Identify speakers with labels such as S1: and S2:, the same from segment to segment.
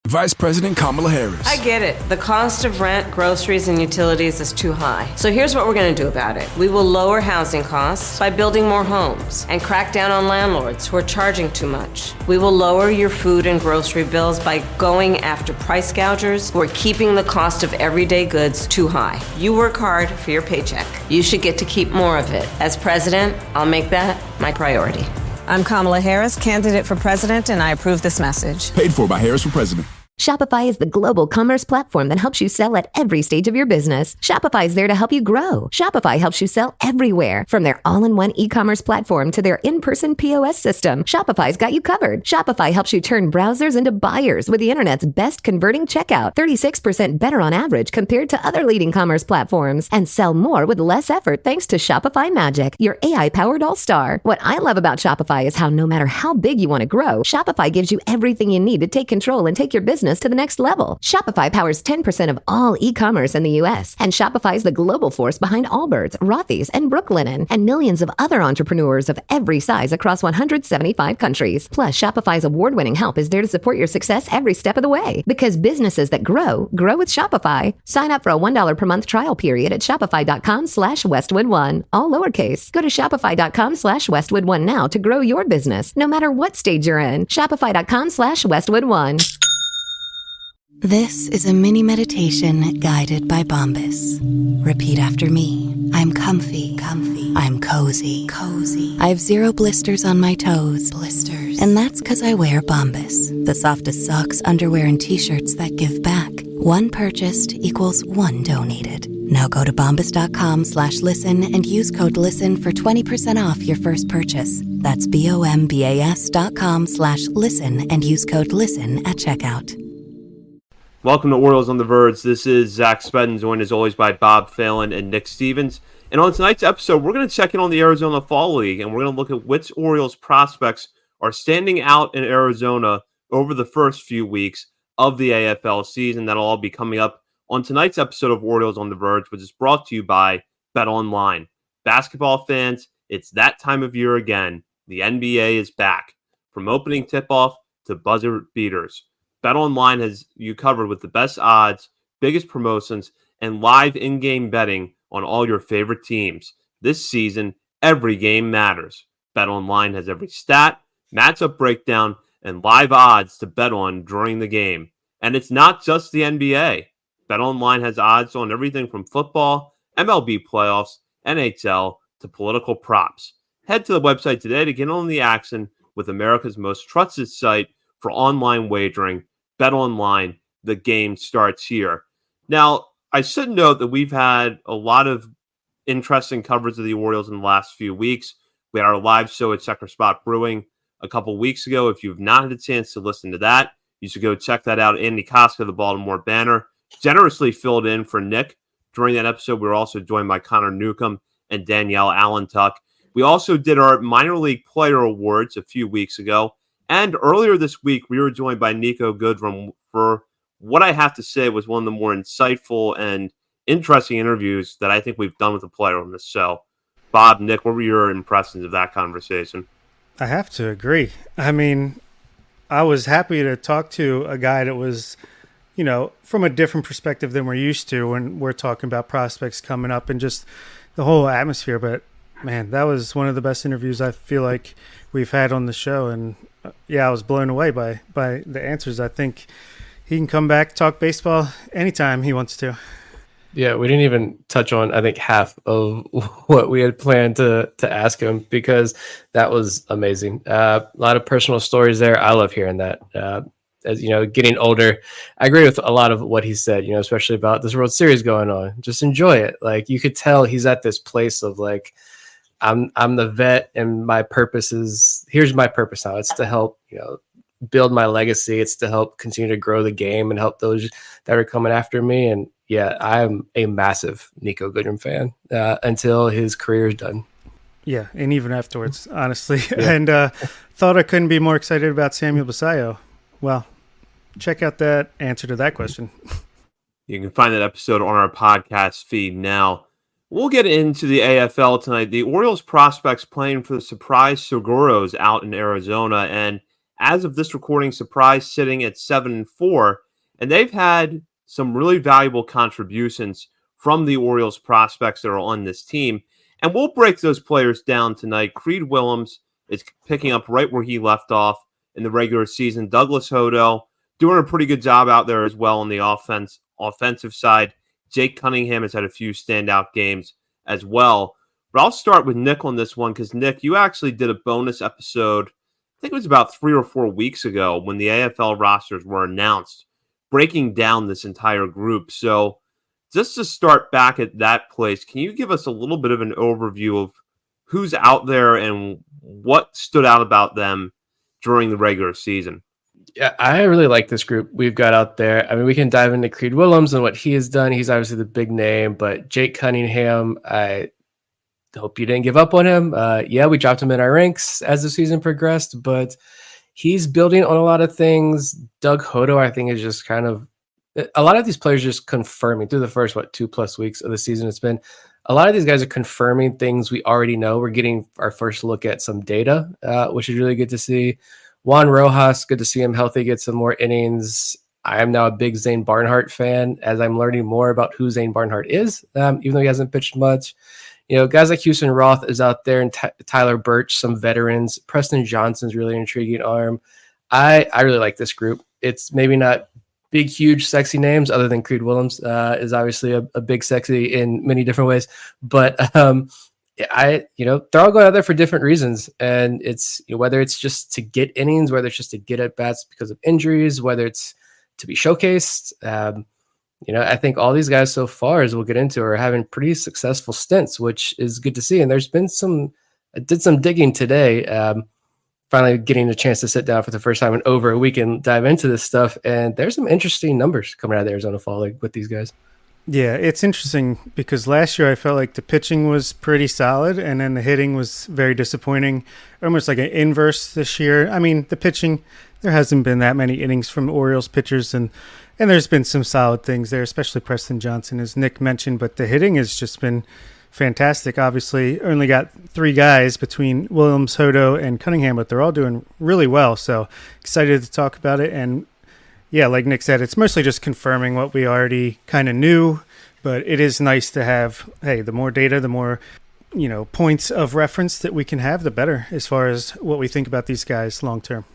S1: Vice President Kamala Harris.
S2: I get it. The cost of rent, groceries, and utilities is too high. So here's what we're going to do about it. We will lower housing costs by building more homes and crack down on landlords who are charging too much. We will lower your food and grocery bills by going after price gougers who are keeping the cost of everyday goods too high. You work hard for your paycheck. You should get to keep more of it. As president, I'll make that my priority. I'm Kamala Harris, candidate for president, and I approve this message.
S1: Paid for by Harris for President.
S3: Shopify is the global commerce platform that helps you sell at every stage of your business. Shopify is there to help you grow. Shopify helps you sell everywhere, from their all-in-one e-commerce platform to their in-person POS system. Shopify's got you covered. Shopify helps you turn browsers into buyers with the internet's best converting checkout, 36% better on average compared to other leading commerce platforms, and sell more with less effort thanks to Shopify Magic, your AI-powered all-star. What I love about Shopify is how no matter how big you want to grow, Shopify gives you everything you need to take control and take your business to the next level. Shopify powers 10% of all e-commerce in the U.S., and Shopify is the global force behind Allbirds, Rothy's, and Brooklinen, and millions of other entrepreneurs of every size across 175 countries. Plus, Shopify's award-winning help is there to support your success every step of the way. Because businesses that grow with Shopify. Sign up for a $1 per month trial period at shopify.com/Westwood1, all lowercase. Go to shopify.com/Westwood1 now to grow your business, no matter what stage you're in. Shopify.com/Westwood1.
S4: This is a mini meditation guided by Bombas. Repeat after me. I'm comfy. I'm cozy. I have 0 blisters on my toes. And that's because I wear Bombas, the softest socks, underwear, and t-shirts that give back. One purchased equals one donated. Now go to bombas.com/listen and use code LISTEN for 20% off your first purchase. That's BOMBAS.com/listen and use code LISTEN at checkout.
S5: Welcome to Orioles on the Verge. This is Zach Spedden, joined as always by Bob Phelan and Nick Stevens. And on tonight's episode, we're going to check in on the Arizona Fall League, and we're going to look at which Orioles prospects are standing out in Arizona over the first few weeks of the AFL season. That'll all be coming up on tonight's episode of Orioles on the Verge, which is brought to you by BetOnline. Basketball fans, it's that time of year again. The NBA is back. From opening tip-off to buzzer beaters, BetOnline has you covered with the best odds, biggest promotions, and live in-game betting on all your favorite teams. This season, every game matters. BetOnline has every stat, matchup breakdown, and live odds to bet on during the game. And it's not just the NBA. BetOnline has odds on everything from football, MLB playoffs, NHL, to political props. Head to the website today to get on the action with America's most trusted site for online wagering. BetOnline, the game starts here. Now, I should note that we've had a lot of interesting coverage of the Orioles in the last few weeks. We had our live show at Checker Spot Brewing a couple weeks ago. If you've not had a chance to listen to that, you should go check that out. Andy Koska, the Baltimore Banner, generously filled in for Nick during that episode. We were also joined by Connor Newcomb and Danielle Allentuck. We also did our minor league player awards a few weeks ago. And earlier this week, we were joined by Nico Goodrum for what I have to say was one of the more insightful and interesting interviews that I think we've done with a player on this show. Bob, Nick, what were your impressions of that conversation?
S6: I have to agree. I mean, I was happy to talk to a guy that was, from a different perspective than we're used to when we're talking about prospects coming up and just the whole atmosphere. But, man, that was one of the best interviews I feel like we've had on the show. And, yeah, I was blown away by the answers. I think he can come back, talk baseball anytime he wants to.
S7: Yeah, we didn't even touch on, I think, half of what we had planned to ask him because that was amazing. A lot of personal stories there. I love hearing that. As getting older, I agree with a lot of what he said, especially about this World Series going on. Just enjoy it. Like, you could tell he's at this place of like, I'm the vet and my purpose is, here's my purpose now. It's to help, build my legacy. It's to help continue to grow the game and help those that are coming after me. And yeah, I'm a massive Nico Goodrum fan until his career is done.
S6: Yeah, and even afterwards, honestly. Yeah. And thought I couldn't be more excited about Samuel Basayo. Well, check out that answer to that question.
S5: You can find that episode on our podcast feed now. We'll get into the AFL tonight. The Orioles prospects playing for the surprise Seguros out in Arizona. And as of this recording, surprise sitting at 7-4, and they've had some really valuable contributions from the Orioles prospects that are on this team. And we'll break those players down tonight. Creed Willems is picking up right where he left off in the regular season. Douglas Hodo doing a pretty good job out there as well on the offensive side. Jake Cunningham has had a few standout games as well. But I'll start with Nick on this one because, Nick, you actually did a bonus episode, I think it was about 3 or 4 weeks ago when the AFL rosters were announced, breaking down this entire group. So just to start back at that place, can you give us a little bit of an overview of who's out there and what stood out about them during the regular season?
S7: Yeah, I really like this group we've got out there. I mean, we can dive into Creed Willems and what he has done. He's obviously the big name, but Jake Cunningham, I hope you didn't give up on him. Yeah, we dropped him in our ranks as the season progressed, but he's building on a lot of things. Doug Hodo, I think, is just kind of a lot of these players just confirming through the first 2+ weeks of the season. It's been a lot of these guys are confirming things we already know. We're getting our first look at some data, which is really good to see. Juan Rojas, good to see him healthy, get some more innings. I am now a big Zane Barnhart fan as I'm learning more about who Zane Barnhart is, even though he hasn't pitched much. You know, guys like Houston Roth is out there, and Tyler Birch, some veterans. Preston Johnson's really intriguing arm. I really like this group. It's maybe not big, huge, sexy names other than Creed Willems is obviously a big sexy in many different ways. But they're all going out there for different reasons. And it's whether it's just to get innings, whether it's just to get at bats because of injuries, whether it's to be showcased. I think all these guys so far, as we'll get into, are having pretty successful stints, which is good to see. And there's been I did some digging today, finally getting a chance to sit down for the first time in over a week and dive into this stuff. And there's some interesting numbers coming out of the Arizona Fall League with these guys.
S6: Yeah, it's interesting because last year I felt like the pitching was pretty solid and then the hitting was very disappointing, almost like an inverse this year. I mean, the pitching, there hasn't been that many innings from Orioles pitchers, and there's been some solid things there, especially Preston Johnson, as Nick mentioned, but the hitting has just been fantastic. Obviously, only got 3 guys between Willems, Hodo, and Cunningham, but they're all doing really well, so excited to talk about it. And yeah, like Nick said, it's mostly just confirming what we already kind of knew, but it is nice to have, hey, the more data, the more, points of reference that we can have, the better as far as what we think about these guys long term.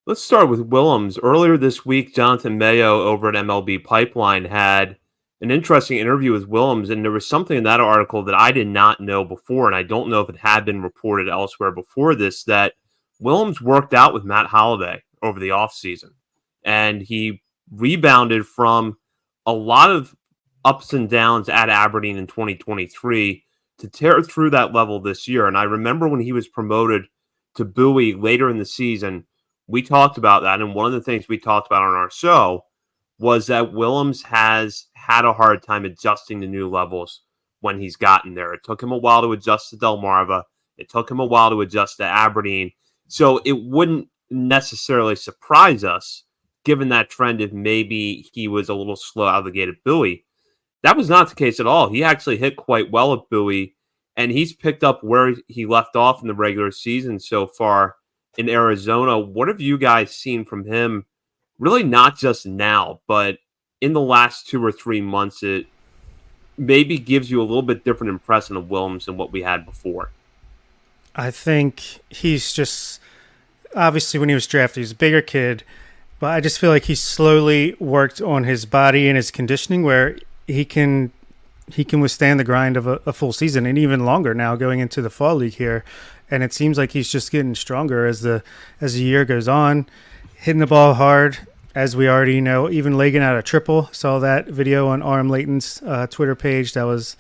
S5: Let's start with Willems. Earlier this week, Jonathan Mayo over at MLB Pipeline had an interesting interview with Willems, and there was something in that article that I did not know before, and I don't know if it had been reported elsewhere before this, that Willems worked out with Matt Holliday over the offseason. And he rebounded from a lot of ups and downs at Aberdeen in 2023 to tear through that level this year. And I remember when he was promoted to Bowie later in the season, we talked about that. And one of the things we talked about on our show was that Willems has had a hard time adjusting to new levels when he's gotten there. It took him a while to adjust to Delmarva. It took him a while to adjust to Aberdeen. So it wouldn't necessarily surprise us, given that trend, if maybe he was a little slow out of the gate at Bowie. That was not the case at all. He actually hit quite well at Bowie, and he's picked up where he left off in the regular season so far in Arizona. What have you guys seen from him, really not just now, but in the last 2 or 3 months? It maybe gives you a little bit different impression of Willems than what we had before.
S6: I think he's just, obviously when he was drafted, he was a bigger kid, but I just feel like he's slowly worked on his body and his conditioning where he can withstand the grind of a full season and even longer now going into the fall league here. And it seems like he's just getting stronger as the year goes on, hitting the ball hard, as we already know, even legging out a triple. Saw that video on RM Layton's Twitter page. That was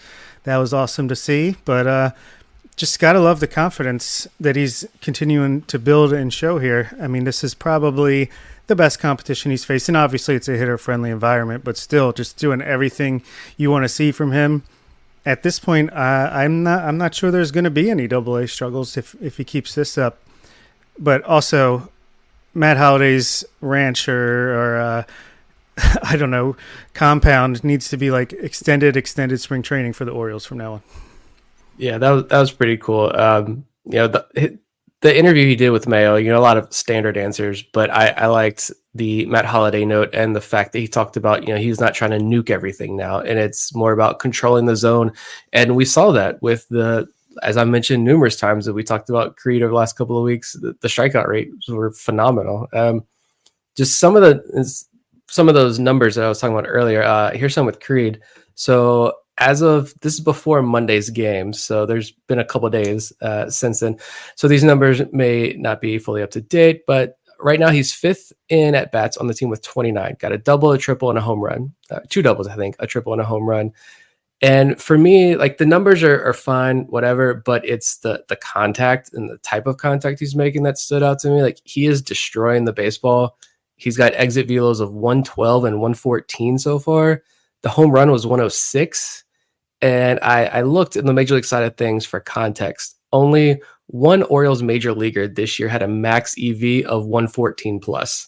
S6: awesome to see. But just got to love the confidence that he's continuing to build and show here. I mean, this is probably the best competition he's facing. Obviously, it's a hitter-friendly environment, but still just doing everything you want to see from him. At this point, I'm not sure there's going to be any AA struggles if he keeps this up. But also, Matt Holliday's ranch or I don't know, compound needs to be like extended spring training for the Orioles from now on.
S7: Yeah, that was pretty cool. the interview he did with Mayo, a lot of standard answers, but I liked the Matt Holliday note and the fact that he talked about, he's not trying to nuke everything now, and it's more about controlling the zone. And we saw that with as I mentioned numerous times that we talked about Creed over the last couple of weeks, the strikeout rates were phenomenal. Just some of those numbers that I was talking about earlier. Here's some with Creed. So this is before Monday's game, so there's been a couple of days since then. So these numbers may not be fully up to date, but right now he's 5th in at bats on the team with 29. Got a double, a triple, and a home run. 2 doubles, I think, a triple and a home run. And for me, like, the numbers are fine, whatever, but it's the contact and the type of contact he's making that stood out to me. Like, he is destroying the baseball. He's got exit velos of 112 and 114 so far. The home run was 106. And I looked in the major league side of things for context. Only one Orioles major leaguer this year had a max EV of 114 plus,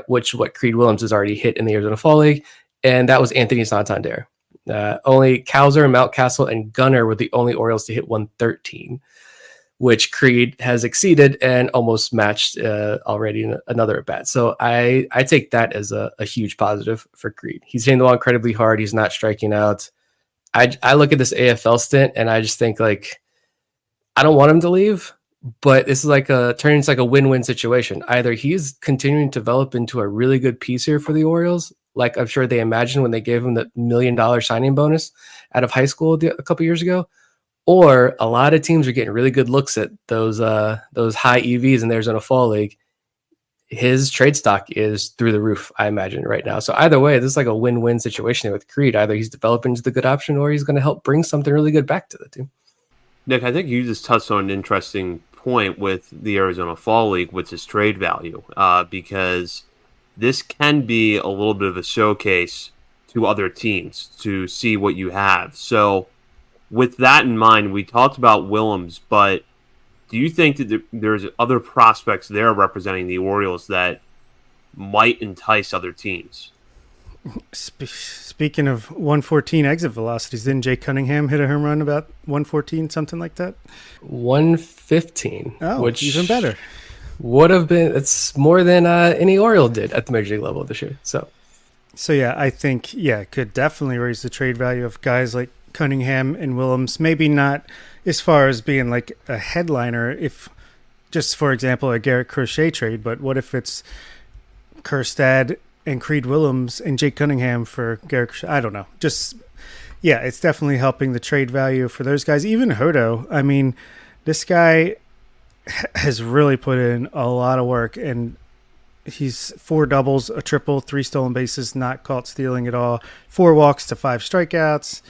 S7: which what Creed Willems has already hit in the Arizona Fall League, and that was Anthony Santander. Only Cowser, Mountcastle, and Gunnar were the only Orioles to hit 113, which Creed has exceeded and almost matched already in another at bat. So I take that as a huge positive for Creed. He's hitting the ball incredibly hard. He's not striking out. I look at this AFL stint and I just think, like, I don't want him to leave, but this is turning into a win-win situation. Either he's continuing to develop into a really good piece here for the Orioles, like I'm sure they imagined when they gave him the $1 million signing bonus out of high school a couple years ago, or a lot of teams are getting really good looks at those high EVs in the Arizona Fall League. His trade stock is through the roof, I imagine, right now. So either way, this is like a win-win situation with Creed. Either he's developing into the good option, or he's going to help bring something really good back to the team.
S5: Nick, I think you just touched on an interesting point with the Arizona Fall League, which is trade value, because this can be a little bit of a showcase to other teams to see what you have. So with that in mind, we talked about Willems, but do you think that there's other prospects there representing the Orioles that might entice other teams?
S6: Speaking of 114 exit velocities, didn't Jay Cunningham hit a home run about 114, something like that?
S7: 115.
S6: Oh,
S7: which
S6: even better.
S7: Would have been, it's more than any Oriole did at the major league level this year. So
S6: yeah, I think, it could definitely raise the trade value of guys like Cunningham and Willems. Maybe not as far as being like a headliner, if just, for example, a Garrett Crochet trade, but what if it's Kjerstad and Creed Willems and Jake Cunningham for Garrett Crochet? I don't know. Just, it's definitely helping the trade value for those guys. Even Hodo, I mean, this guy has really put in a lot of work, and he's 4 doubles, a triple, 3 stolen bases, not caught stealing at all, 4 walks to 5 strikeouts.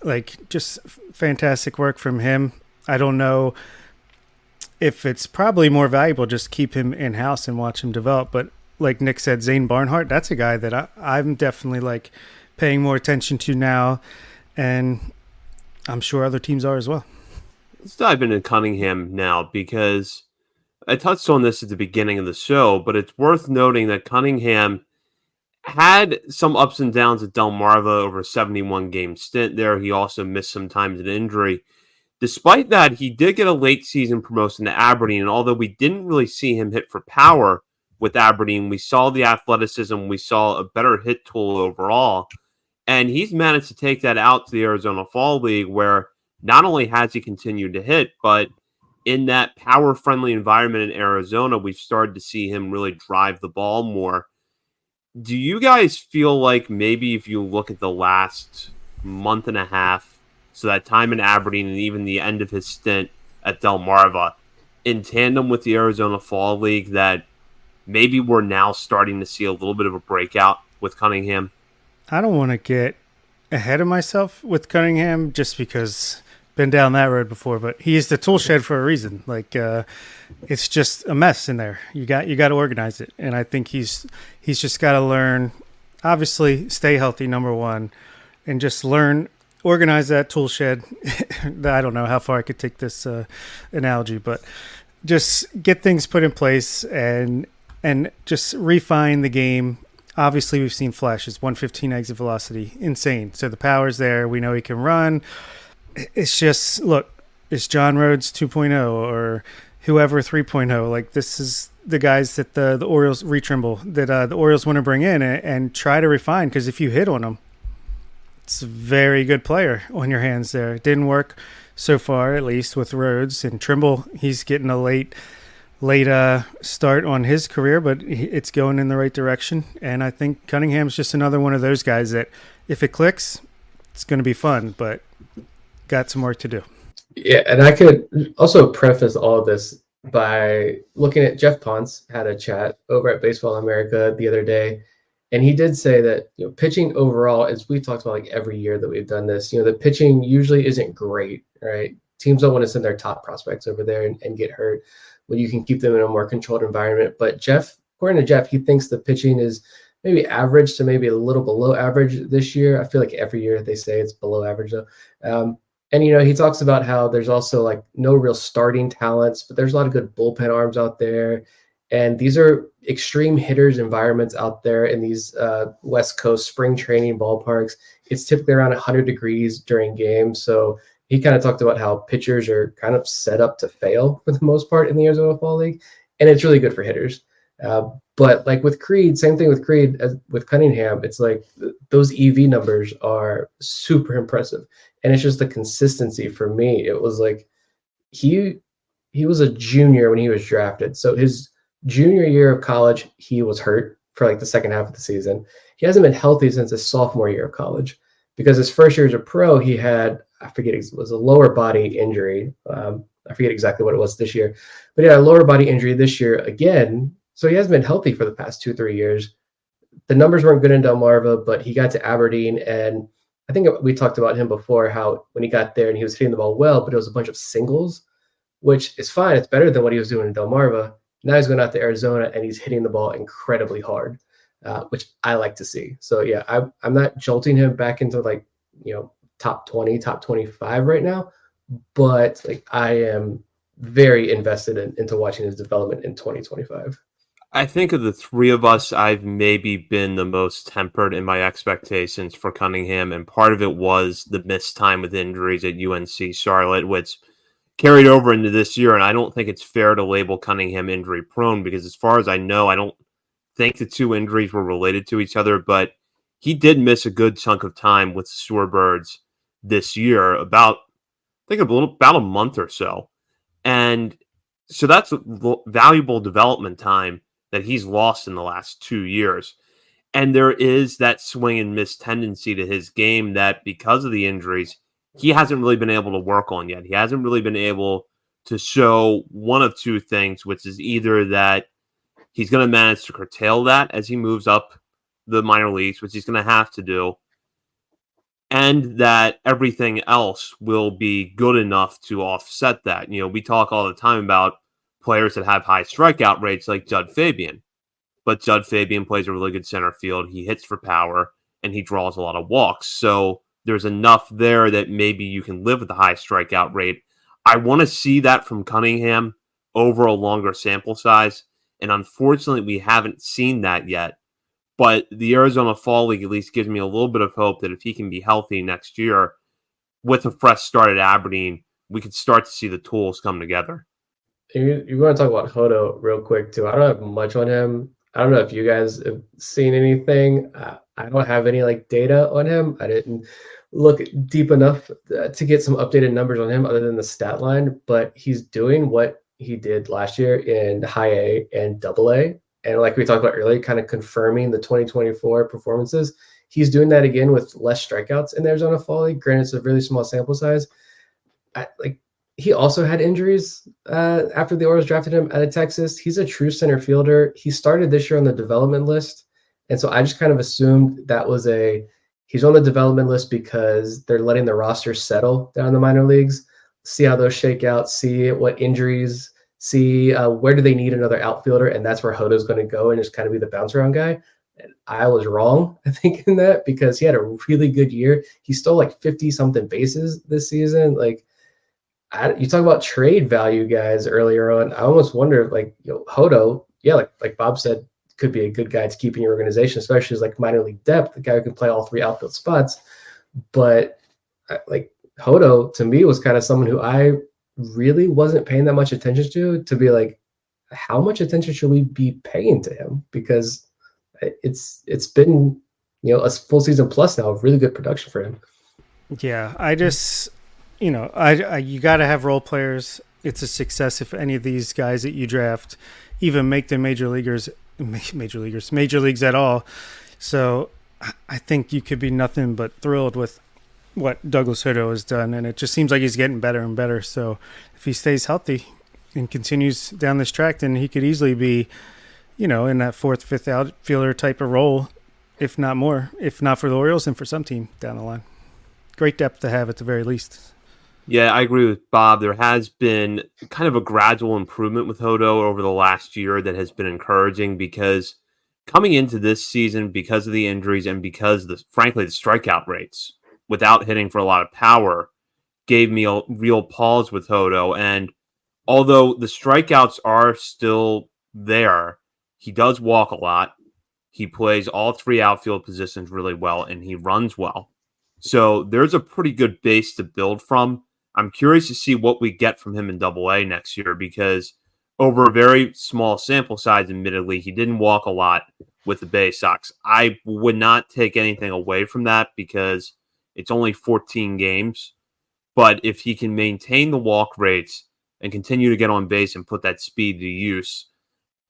S6: Like, just fantastic work from him. I don't know if it's probably more valuable just keep him in-house and watch him develop. But like Nick said, Zane Barnhart, that's a guy that I'm definitely paying more attention to now. And I'm sure other teams are as well.
S5: Let's dive into Cunningham now, because I touched on this at the beginning of the show, but it's worth noting that Cunningham had some ups and downs at Delmarva over a 71-game stint there. He also missed some time with an injury. Despite that, he did get a late season promotion to Aberdeen, and although we didn't really see him hit for power with Aberdeen, we saw the athleticism, we saw a better hit tool overall, and he's managed to take that out to the Arizona Fall League, where not only has he continued to hit, but in that power-friendly environment in Arizona, we've started to see him really drive the ball more. Do you guys feel like maybe if you look at the last month and a half, so that time in Aberdeen and even the end of his stint at Delmarva, in tandem with the Arizona Fall League, that maybe we're now starting to see a little bit of a breakout with Cunningham?
S6: I don't want to get ahead of myself with Cunningham just because been down that road before, but he is the tool shed for a reason. It's just a mess in there. You got to organize it, and I think he's just got to learn. Obviously, stay healthy, number one, and just organize that tool shed. I don't know how far I could take this analogy, but just get things put in place and just refine the game. Obviously, we've seen flashes, 115 exit velocity, insane. So the power's there. We know he can run. It's just, look, it's John Rhodes 2.0 or whoever 3.0. Like, this is the guys that the Orioles Trimble that the Orioles want to bring in and try to refine. Because if you hit on them, it's a very good player on your hands there. It didn't work so far, at least with Rhodes and Trimble. He's getting a late start on his career, but it's going in the right direction. And I think Cunningham's just another one of those guys that if it clicks, it's going to be fun, but got some work to do.
S7: Yeah, and I could also preface all of this by looking at Jeff Ponce had a chat over at Baseball America the other day, and he did say that pitching overall, as we've talked about like every year that we've done this, the pitching usually isn't great, right? Teams don't want to send their top prospects over there and get hurt when you can keep them in a more controlled environment. But according to Jeff, he thinks the pitching is maybe average to maybe a little below average this year. I feel like every year they say it's below average though. And, he talks about how there's also like no real starting talents, but there's a lot of good bullpen arms out there. And these are extreme hitters environments out there in these West Coast spring training ballparks. It's typically around 100 degrees during games. So he kind of talked about how pitchers are kind of set up to fail for the most part in the Arizona Fall League. And it's really good for hitters. But like with Creed, same thing with Creed as with Cunningham. It's like those EV numbers are super impressive. And it's just the consistency for me. It was like he was a junior when he was drafted. So his junior year of college, he was hurt for like the second half of the season. He hasn't been healthy since his sophomore year of college because his first year as a pro, he had, I forget, it was a lower body injury. I forget exactly what it was this year, but he had a lower body injury this year again. So he hasn't been healthy for the past 2-3 years. The numbers weren't good in Delmarva, but he got to Aberdeen, and I think we talked about him before, how when he got there and he was hitting the ball well, but it was a bunch of singles, which is fine. It's better than what he was doing in Delmarva. Now he's going out to Arizona and he's hitting the ball incredibly hard, which I like to see. So yeah, I'm not jolting him back into like, top 20, top 25 right now, but like I am very invested into watching his development in 2025.
S5: I think of the three of us, I've maybe been the most tempered in my expectations for Cunningham, and part of it was the missed time with injuries at UNC Charlotte, which carried over into this year, and I don't think it's fair to label Cunningham injury prone because as far as I know, I don't think the two injuries were related to each other, but he did miss a good chunk of time with the Shorebirds this year, about a month or so. And so that's valuable development time that he's lost in the last 2 years. And there is that swing and miss tendency to his game that because of the injuries, he hasn't really been able to work on yet. He hasn't really been able to show one of two things, which is either that he's going to manage to curtail that as he moves up the minor leagues, which he's going to have to do, and that everything else will be good enough to offset that. We talk all the time about players that have high strikeout rates like Judd Fabian, but Judd Fabian plays a really good center field. He hits for power and he draws a lot of walks. So there's enough there that maybe you can live with the high strikeout rate. I want to see that from Cunningham over a longer sample size. And unfortunately, we haven't seen that yet. But the Arizona Fall League at least gives me a little bit of hope that if he can be healthy next year with a fresh start at Aberdeen, we could start to see the tools come together.
S7: You want to talk about Hodo real quick too. I don't have much on him. I don't know if you guys have seen anything. I don't have any like data on him. I didn't look deep enough to get some updated numbers on him other than the stat line, but he's doing what he did last year in high A and double A. And like we talked about earlier, kind of confirming the 2024 performances. He's doing that again with less strikeouts in the Arizona Fall League. Granted, it's a really small sample size. He also had injuries after the Orioles drafted him out of Texas. He's a true center fielder. He started this year on the development list. And so I just kind of assumed that was he's on the development list because they're letting the roster settle down in the minor leagues, see how those shake out, see what injuries, see where do they need another outfielder. And that's where Hodo's going to go and just kind of be the bounce around guy. And I was wrong, I think, in that because he had a really good year. He stole like 50 something bases this season. Like, you talk about trade value, guys, earlier on. I almost wonder, like, Hodo, yeah, like Bob said, could be a good guy to keep in your organization, especially as like minor league depth, the guy who can play all three outfield spots. But like Hodo, to me, was kind of someone who I really wasn't paying that much attention to be like, how much attention should we be paying to him? Because it's been, a full season plus now of really good production for him.
S6: Yeah, I just, I you got to have role players. It's a success if any of these guys that you draft even make the major leagues at all. So I think you could be nothing but thrilled with what Douglas Hodo has done, and it just seems like he's getting better and better. So if he stays healthy and continues down this track, then he could easily be, in that fourth, fifth outfielder type of role, if not more, if not for the Orioles and for some team down the line. Great depth to have at the very least.
S5: Yeah, I agree with Bob. There has been kind of a gradual improvement with Hodo over the last year that has been encouraging, because coming into this season, because of the injuries and because, frankly, the strikeout rates without hitting for a lot of power gave me a real pause with Hodo. And although the strikeouts are still there, he does walk a lot. He plays all three outfield positions really well, and he runs well. So there's a pretty good base to build from. I'm curious to see what we get from him in Double-A next year, because over a very small sample size, admittedly, he didn't walk a lot with the Bay Sox. I would not take anything away from that because it's only 14 games. But if he can maintain the walk rates and continue to get on base and put that speed to use,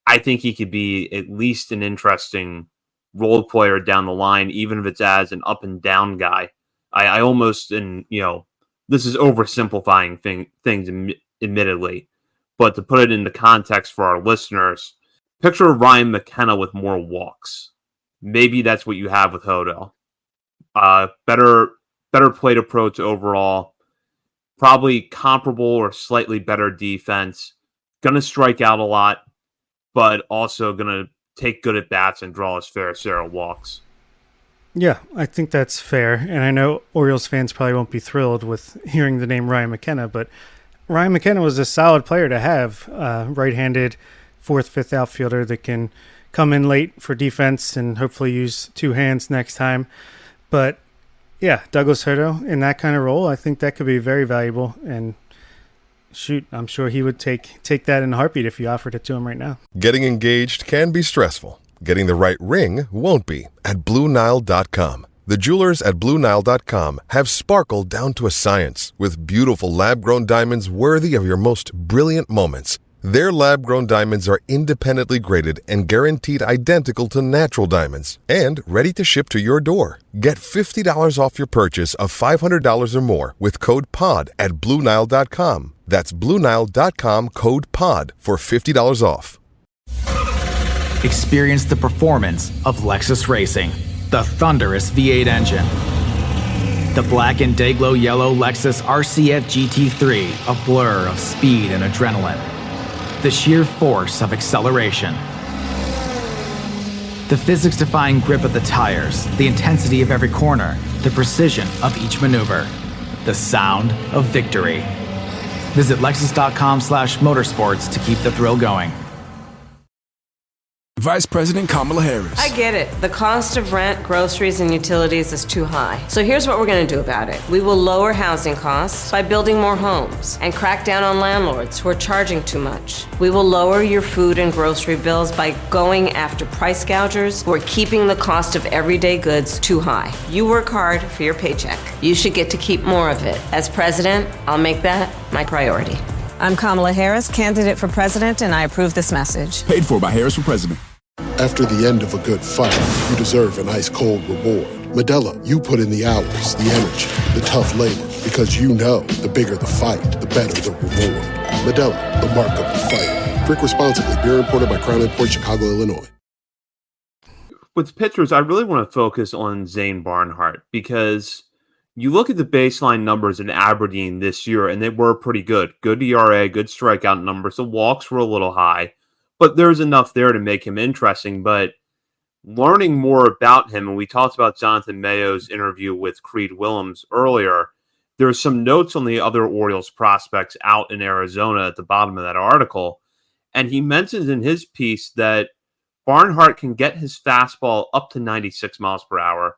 S5: I think he could be at least an interesting role player down the line, even if it's as an up and down guy. I almost, this is oversimplifying things, admittedly, but to put it into context for our listeners, picture Ryan McKenna with more walks. Maybe that's what you have with Hodo. Better plate approach overall, probably comparable or slightly better defense. Going to strike out a lot, but also going to take good at bats and draw his fair share of walks.
S6: Yeah, I think that's fair. And I know Orioles fans probably won't be thrilled with hearing the name Ryan McKenna, but Ryan McKenna was a solid player to have. Right-handed, fourth, fifth outfielder that can come in late for defense and hopefully use two hands next time. But yeah, Douglas Hodo in that kind of role, I think that could be very valuable. And shoot, I'm sure he would take that in a heartbeat if you offered it to him right now.
S8: Getting engaged can be stressful. Getting the right ring won't be at BlueNile.com. The jewelers at BlueNile.com have sparkle down to a science with beautiful lab-grown diamonds worthy of your most brilliant moments. Their lab-grown diamonds are independently graded and guaranteed identical to natural diamonds and ready to ship to your door. Get $50 off your purchase of $500 or more with code POD at BlueNile.com. That's BlueNile.com, code POD for $50 off.
S9: Experience the performance of Lexus Racing, the thunderous V8 engine. The black and day-glow yellow Lexus RCF GT3, a blur of speed and adrenaline. The sheer force of acceleration. The physics-defying grip of the tires, the intensity of every corner, the precision of each maneuver. The sound of victory. Visit Lexus.com/motorsports to keep the thrill going.
S1: Vice President Kamala Harris.
S2: I get it. The cost of rent, groceries, and utilities is too high. So here's what we're going to do about it. We will lower housing costs by building more homes and crack down on landlords who are charging too much. We will lower your food and grocery bills by going after price gougers who are keeping the cost of everyday goods too high. You work hard for your paycheck. You should get to keep more of it. As president, I'll make that my priority.
S10: I'm Kamala Harris, candidate for president, and I approve this message.
S1: Paid for by Harris for President.
S11: After the end of a good fight, you deserve an ice-cold reward. Medalla, you put in the hours, the energy, the tough labor, because you know the bigger the fight, the better the reward. Medalla, the mark of a fighter. Drink responsibly. Beer imported by Crown Imports, Chicago, Illinois.
S5: With pitchers, I really want to focus on Zane Barnhart, because you look at the baseline numbers in Aberdeen this year, and they were pretty good. Good ERA, good strikeout numbers. The walks were a little high, but there's enough there to make him interesting. But learning more about him, and we talked about Jonathan Mayo's interview with Creed Willems earlier, there's some notes on the other Orioles prospects out in Arizona at the bottom of that article. And he mentions in his piece that Barnhart can get his fastball up to 96 miles per hour,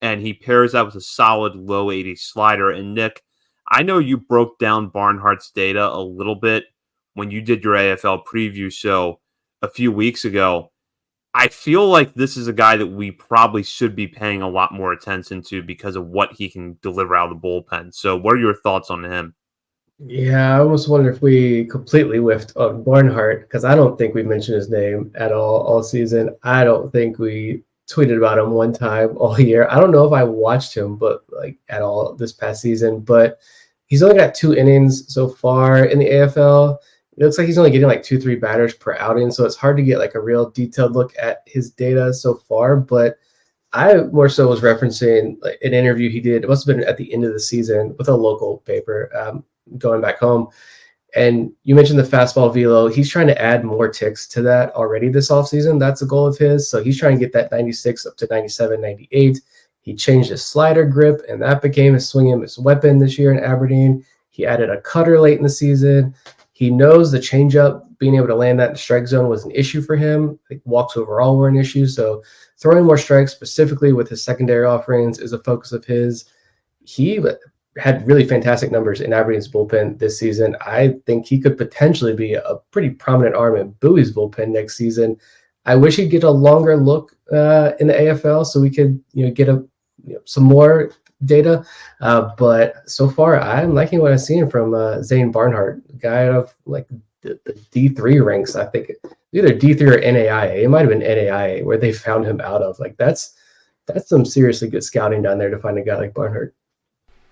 S5: and he pairs that with a solid low 80s slider. And Nick, I know you broke down Barnhart's data a little bit when you did your AFL preview show a few weeks ago. I feel like this is a guy that we probably should be paying a lot more attention to because of what he can deliver out of the bullpen. So what are your thoughts on him?
S7: Yeah, I almost wonder if we completely whiffed on Barnhart because I don't think we mentioned his name at all season. I don't think we tweeted about him one time all year. I don't know if I watched him, but like at all this past season. But he's only got 2 innings so far in the AFL. It looks like he's only getting like 2-3 batters per outing, so it's hard to get like a real detailed look at his data so far. But I more so was referencing like an interview he did. It must have been at the end of the season with a local paper. Going back home. And you mentioned the fastball velo. He's trying to add more ticks to that already this offseason. That's a goal of his. So he's trying to get that 96 up to 97, 98. He changed his slider grip, and that became his swing and miss weapon this year in Aberdeen. He added a cutter late in the season. He knows the changeup, being able to land that in the strike zone was an issue for him. Like walks overall were an issue. So throwing more strikes, specifically with his secondary offerings, is a focus of his. He had really fantastic numbers in Aberdeen's bullpen this season. I think he could potentially be a pretty prominent arm in Bowie's bullpen next season. I wish he'd get a longer look in the AFL so we could get some more data. But so far, I'm liking what I've seen from Zane Barnhart, a guy out of like the D3 ranks. I think either D3 or NAIA. It might have been NAIA where they found him out of. Like that's some seriously good scouting down there to find a guy like Barnhart.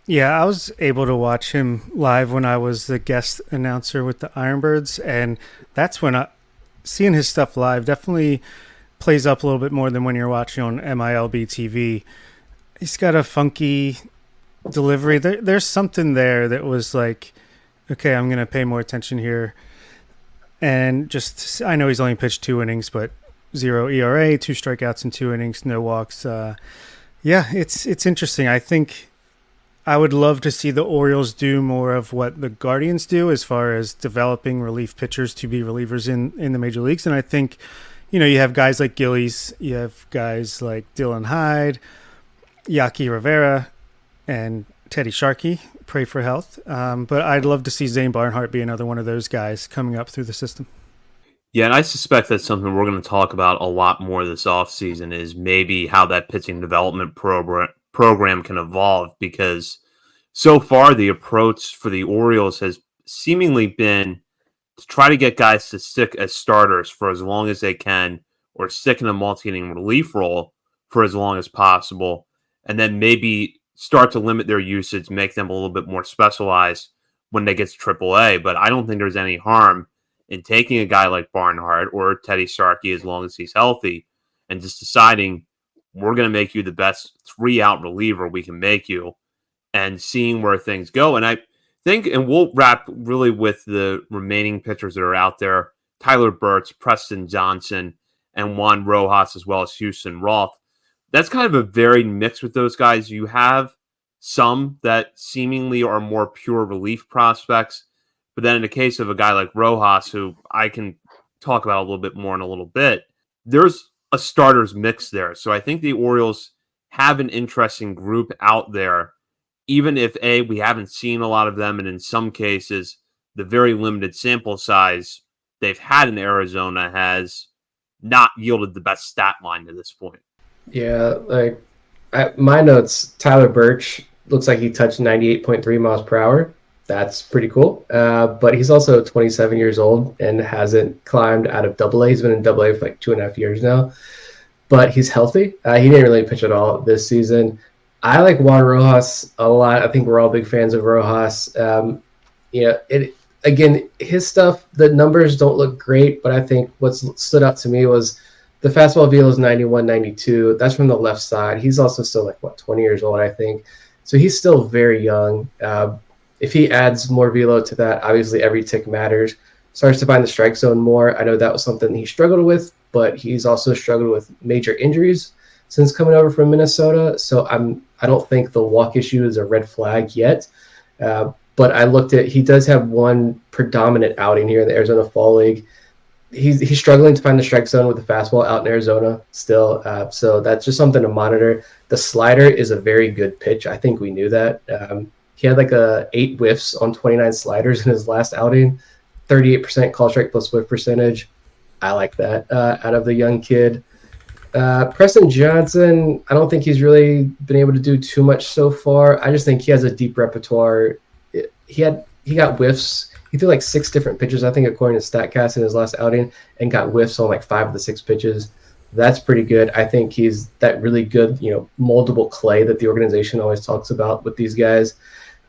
S6: Yeah, I was able to watch him live when I was the guest announcer with the Ironbirds, and that's when seeing his stuff live definitely plays up a little bit more than when you're watching on MILB TV. He's got a funky delivery. There's something there that was like, okay, I'm going to pay more attention here. And just, I know he's only pitched 2 innings, but 0 ERA, 2 strikeouts in 2 innings, no walks. Yeah, it's interesting. I think I would love to see the Orioles do more of what the Guardians do as far as developing relief pitchers to be relievers in the major leagues. And I think, you have guys like Gillies, you have guys like Dylan Hyde, Yaki Rivera, and Teddy Sharkey. Pray for health. But I'd love to see Zane Barnhart be another one of those guys coming up through the system.
S5: Yeah, and I suspect that's something we're going to talk about a lot more this offseason is maybe how that pitching development program can evolve, because so far the approach for the Orioles has seemingly been to try to get guys to stick as starters for as long as they can, or stick in a multi-inning relief role for as long as possible, and then maybe start to limit their usage, make them a little bit more specialized when they get to AAA. But I don't think there's any harm in taking a guy like Barnhart or Teddy Sharkey, as long as he's healthy, and just deciding we're going to make you the best 3-out reliever we can make you, and seeing where things go. And I think, and we'll wrap really with the remaining pitchers that are out there, Tyler Burts, Preston Johnson, and Juan Rojas, as well as Houston Roth. That's kind of a varied mix with those guys. You have some that seemingly are more pure relief prospects, but then in the case of a guy like Rojas, who I can talk about a little bit more in a little bit, there's a starter's mix there. So I think the Orioles have an interesting group out there, even if we haven't seen a lot of them, and in some cases the very limited sample size they've had in Arizona has not yielded the best stat line to this point.
S7: Yeah, like my notes, Tyler Birch looks like he touched 98.3 miles per hour. That's pretty cool. But he's also 27 years old and hasn't climbed out of AA. He's been in AA for like 2.5 years now. But he's healthy. He didn't really pitch at all this season. I like Juan Rojas a lot. I think we're all big fans of Rojas. His stuff, the numbers don't look great, but I think what stood out to me was the fastball velo is 91, 92. That's from the left side. He's also still 20 years old, I think. So he's still very young. If he adds more velo to that, obviously every tick matters. Starts to find the strike zone more. I know that was something he struggled with, but he's also struggled with major injuries since coming over from Minnesota. So I don't think the walk issue is a red flag yet. But I looked at, he does have one predominant outing here in the Arizona Fall League. He's struggling to find the strike zone with the fastball out in Arizona still. So that's just something to monitor. The slider is a very good pitch. I think we knew that. He had like 8 whiffs on 29 sliders in his last outing, 38% call strike plus whiff percentage. I like that out of the young kid. Preston Johnson, I don't think he's really been able to do too much so far. I just think he has a deep repertoire. He got whiffs. He threw like 6 different pitches, I think, according to StatCast in his last outing, and got whiffs on like 5 of the 6 pitches. That's pretty good. I think he's that really good, moldable clay that the organization always talks about with these guys.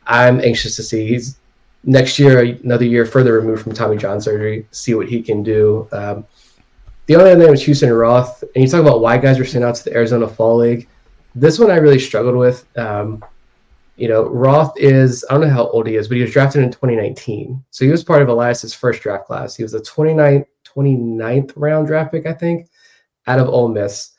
S7: I'm anxious to see. He's next year, another year further removed from Tommy John surgery, see what he can do. The only other name is Houston Roth. And you talk about why guys are sent out to the Arizona Fall League. This one I really struggled with. Roth is, I don't know how old he is, but he was drafted in 2019. So he was part of Elias's first draft class. He was a 29th round draft pick, I think, out of Ole Miss.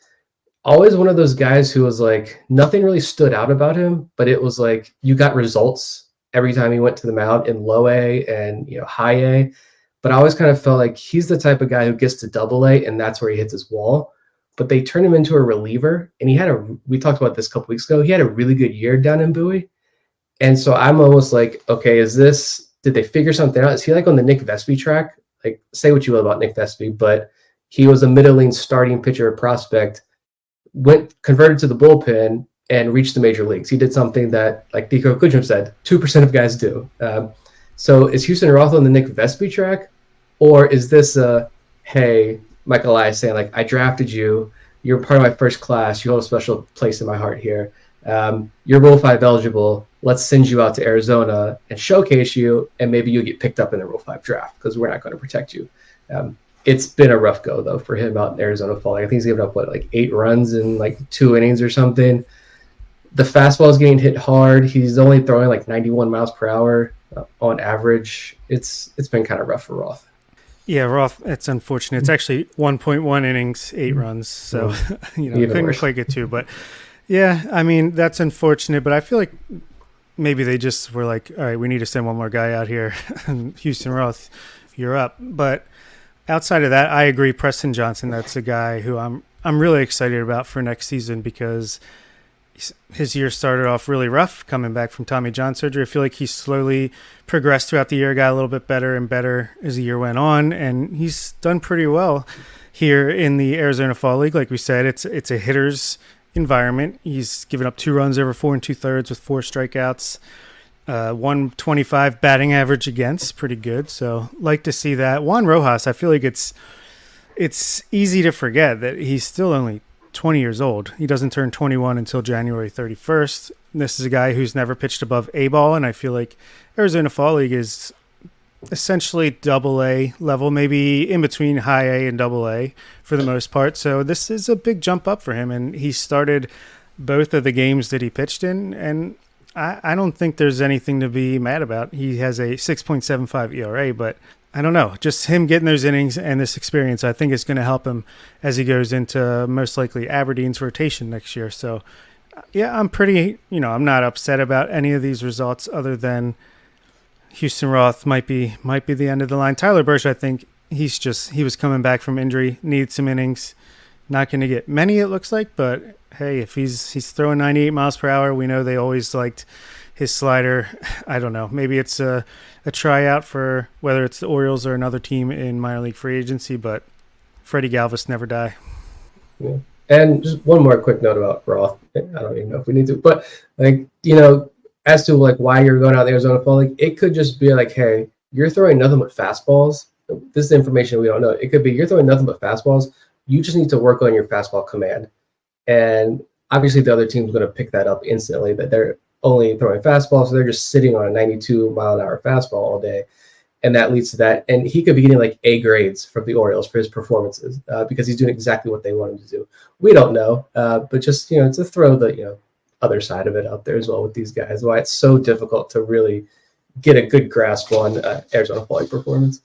S7: Always one of those guys who was like, nothing really stood out about him, but it was like you got results every time he went to the mound in low A and high A. But I always kind of felt like he's the type of guy who gets to double A and that's where he hits his wall. But they turned him into a reliever, and we talked about this a couple weeks ago, he had a really good year down in Bowie. And so I'm almost like, okay, did they figure something out? Is he like on the Nick Vespi track? Like, say what you will about Nick Vespi, but he was a middling starting pitcher prospect, converted to the bullpen and reached the major leagues. He did something that, like Nico Kudrum said, 2% of guys do. So is Houston Roth on the Nick Vespi track? Or is this hey, Mike Elias saying, like, I drafted you. You're part of my first class. You hold a special place in my heart here. You're Rule 5 eligible. Let's send you out to Arizona and showcase you, and maybe you'll get picked up in the Rule 5 draft because we're not going to protect you. It's been a rough go, though, for him out in Arizona Fall. I think he's given up, 8 runs in, 2 innings or something. The fastball is getting hit hard. He's only throwing, 91 miles per hour on average. It's been kind of rough for Roth.
S6: Yeah, Roth, it's unfortunate. It's actually 1.1 innings, 8 runs. So, couldn't quite get 2. But, yeah, I mean, that's unfortunate. But I feel like maybe they just were like, all right, we need to send one more guy out here. Houston Roth, you're up. But outside of that, I agree. Preston Johnson, that's a guy who I'm really excited about for next season because his year started off really rough coming back from Tommy John surgery. I feel like he slowly progressed throughout the year, got a little bit better and better as the year went on, and he's done pretty well here in the Arizona Fall League. Like we said, it's a hitter's environment. He's given up 2 runs over 4 2/3 with 4 strikeouts, 125 batting average against, pretty good. So like to see that. Juan Rojas, I feel like it's easy to forget that he's still only 20 years old. He doesn't turn 21 until January 31st. This is a guy who's never pitched above A ball, and I feel like Arizona Fall League is essentially double A level, maybe in between high A and double A for the most part. So this is a big jump up for him, and he started both of the games that he pitched in, and I don't think there's anything to be mad about. He has a 6.75 ERA, but I don't know. Just him getting those innings and this experience, I think is going to help him as he goes into most likely Aberdeen's rotation next year. So, yeah, I'm pretty, I'm not upset about any of these results other than Houston Roth might be the end of the line. Tyler Burch, I think he was coming back from injury, needed some innings. Not going to get many, it looks like, but hey, if he's throwing 98 miles per hour, we know they always liked his slider. I don't know. Maybe it's a tryout for whether it's the Orioles or another team in minor league free agency, but Freddie Galvis never die.
S7: Yeah. And just one more quick note about Roth. I don't even know if we need to, but as to why you're going out the Arizona Fall League, it could just be hey, you're throwing nothing but fastballs. This is information we don't know. It could be you're throwing nothing but fastballs. You just need to work on your fastball command. And obviously the other team's going to pick that up instantly, that they're only throwing fastballs, so they're just sitting on a 92-mile-an-hour fastball all day, and that leads to that. And he could be getting A grades from the Orioles for his performances because he's doing exactly what they want him to do. We don't know, but just to throw the other side of it out there as well with these guys, why it's so difficult to really get a good grasp on Arizona Fall League performance.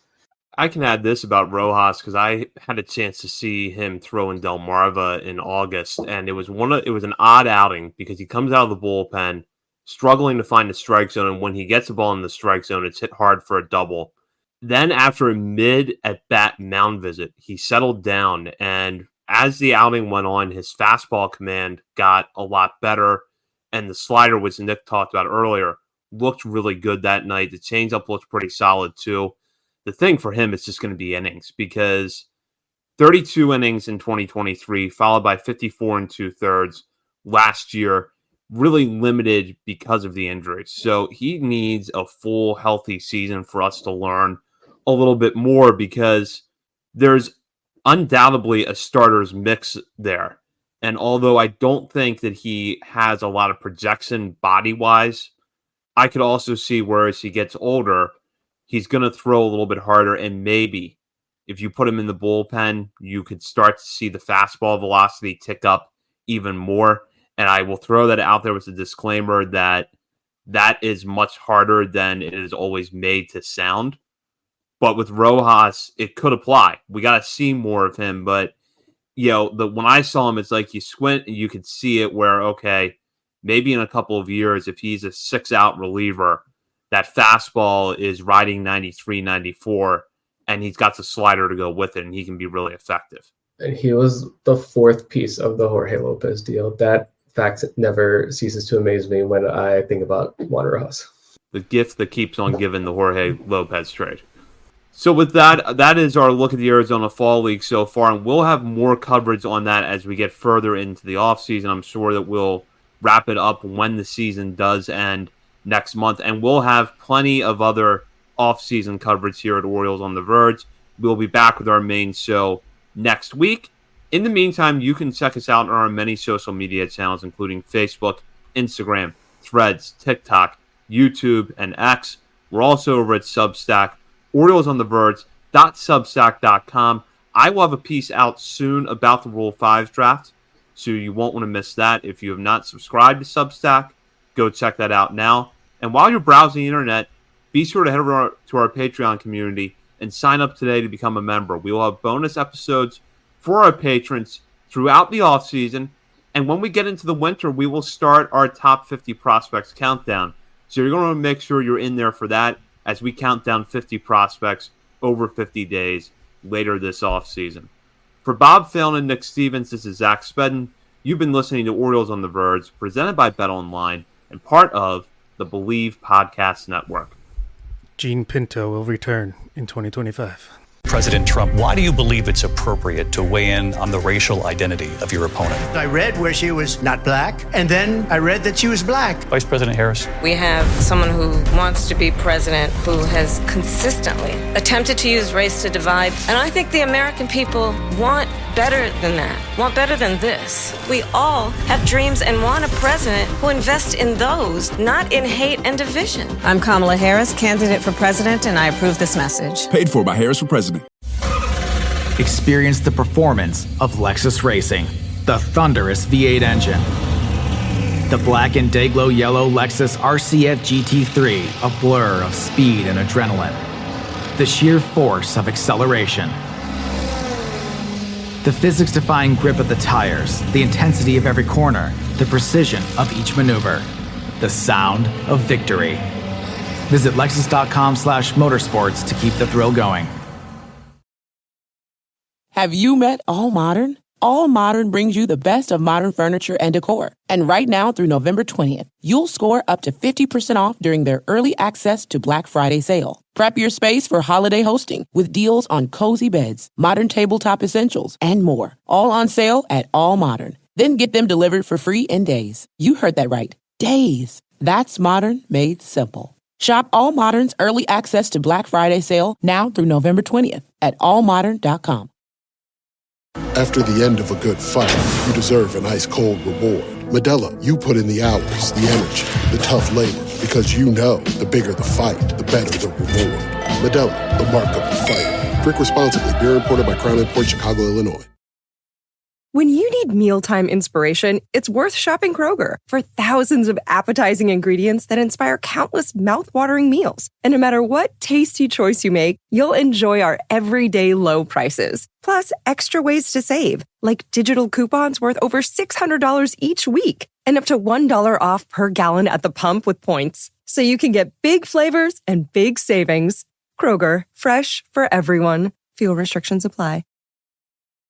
S5: I can add this about Rojas because I had a chance to see him throw in Delmarva in August, and it was an odd outing because he comes out of the bullpen struggling to find the strike zone, and when he gets the ball in the strike zone, it's hit hard for a double. Then after a mid-at-bat mound visit, he settled down, and as the outing went on, his fastball command got a lot better, and the slider, which Nick talked about earlier, looked really good that night. The changeup looked pretty solid too. The thing for him is just going to be innings, because 32 innings in 2023, followed by 54 and 2/3 last year, really limited because of the injuries. So he needs a full healthy season for us to learn a little bit more, because there's undoubtedly a starter's mix there. And although I don't think that he has a lot of projection body-wise, I could also see where as he gets older, he's going to throw a little bit harder, and maybe if you put him in the bullpen, you could start to see the fastball velocity tick up even more. And I will throw that out there with a disclaimer that that is much harder than it is always made to sound. But with Rojas, it could apply. We got to see more of him. But, when I saw him, it's like you squint and you could see it where, okay, maybe in a couple of years, if he's a 6-out reliever, that fastball is riding 93, 94, and he's got the slider to go with it, and he can be really effective.
S7: And he was the fourth piece of the Jorge Lopez deal. That fact never ceases to amaze me when I think about Juan Rojas.
S5: The gift that keeps on giving, the Jorge Lopez trade. So with that is our look at the Arizona Fall League so far, and we'll have more coverage on that as we get further into the offseason. I'm sure that we'll wrap it up when the season does end next month, and we'll have plenty of other off-season coverage here at Orioles on the Verge. We'll be back with our main show next week. In the meantime, you can check us out on our many social media channels, including Facebook, Instagram, Threads, TikTok, YouTube, and X. We're also over at Substack, OriolesOnTheVerge.substack.com. I will have a piece out soon about the Rule 5 draft, so you won't want to miss that. If you have not subscribed to Substack, go check that out now. And while you're browsing the internet, be sure to head over to our Patreon community and sign up today to become a member. We will have bonus episodes for our patrons throughout the offseason. And when we get into the winter, we will start our top 50 prospects countdown. So you're going to make sure you're in there for that as we count down 50 prospects over 50 days later this offseason. For Bob Phelan and Nick Stevens, this is Zach Spedden. You've been listening to Orioles on the Verge, presented by BetOnline and part of the Believe Podcast Network.
S6: Gene Pinto will return in 2025.
S12: President Trump, why do you believe it's appropriate to weigh in on the racial identity of your opponent?
S13: I read where she was not black, and then I read that she was black.
S12: Vice President Harris?
S2: We have someone who wants to be president who has consistently attempted to use race to divide. And I think the American people want better than that, want better than this. We all have dreams and want a president who invests in those, not in hate and division.
S10: I'm Kamala Harris, candidate for president, and I approve this message.
S1: Paid for by Harris for President.
S9: Experience the performance of Lexus Racing, the thunderous V8 engine. The black and day-glow yellow Lexus RCF GT3, a blur of speed and adrenaline. The sheer force of acceleration. The physics-defying grip of the tires, the intensity of every corner, the precision of each maneuver. The sound of victory. Visit Lexus.com/motorsports to keep the thrill going.
S14: Have you met All Modern? All Modern brings you the best of modern furniture and decor. And right now through November 20th, you'll score up to 50% off during their early access to Black Friday sale. Prep your space for holiday hosting with deals on cozy beds, modern tabletop essentials, and more. All on sale at All Modern. Then get them delivered for free in days. You heard that right. Days. That's modern made simple. Shop All Modern's early access to Black Friday sale now through November 20th at allmodern.com.
S11: After the end of a good fight, you deserve an ice-cold reward. Modelo, you put in the hours, the energy, the tough labor, because you know the bigger the fight, the better the reward. Modelo, the mark of a fighter. Drink responsibly. Beer imported by Crown Imports, Chicago, Illinois.
S15: When you need mealtime inspiration, it's worth shopping Kroger for thousands of appetizing ingredients that inspire countless mouth-watering meals. And no matter what tasty choice you make, you'll enjoy our everyday low prices. Plus, extra ways to save, like digital coupons worth over $600 each week and up to $1 off per gallon at the pump with points. So you can get big flavors and big savings. Kroger, fresh for everyone. Fuel restrictions apply.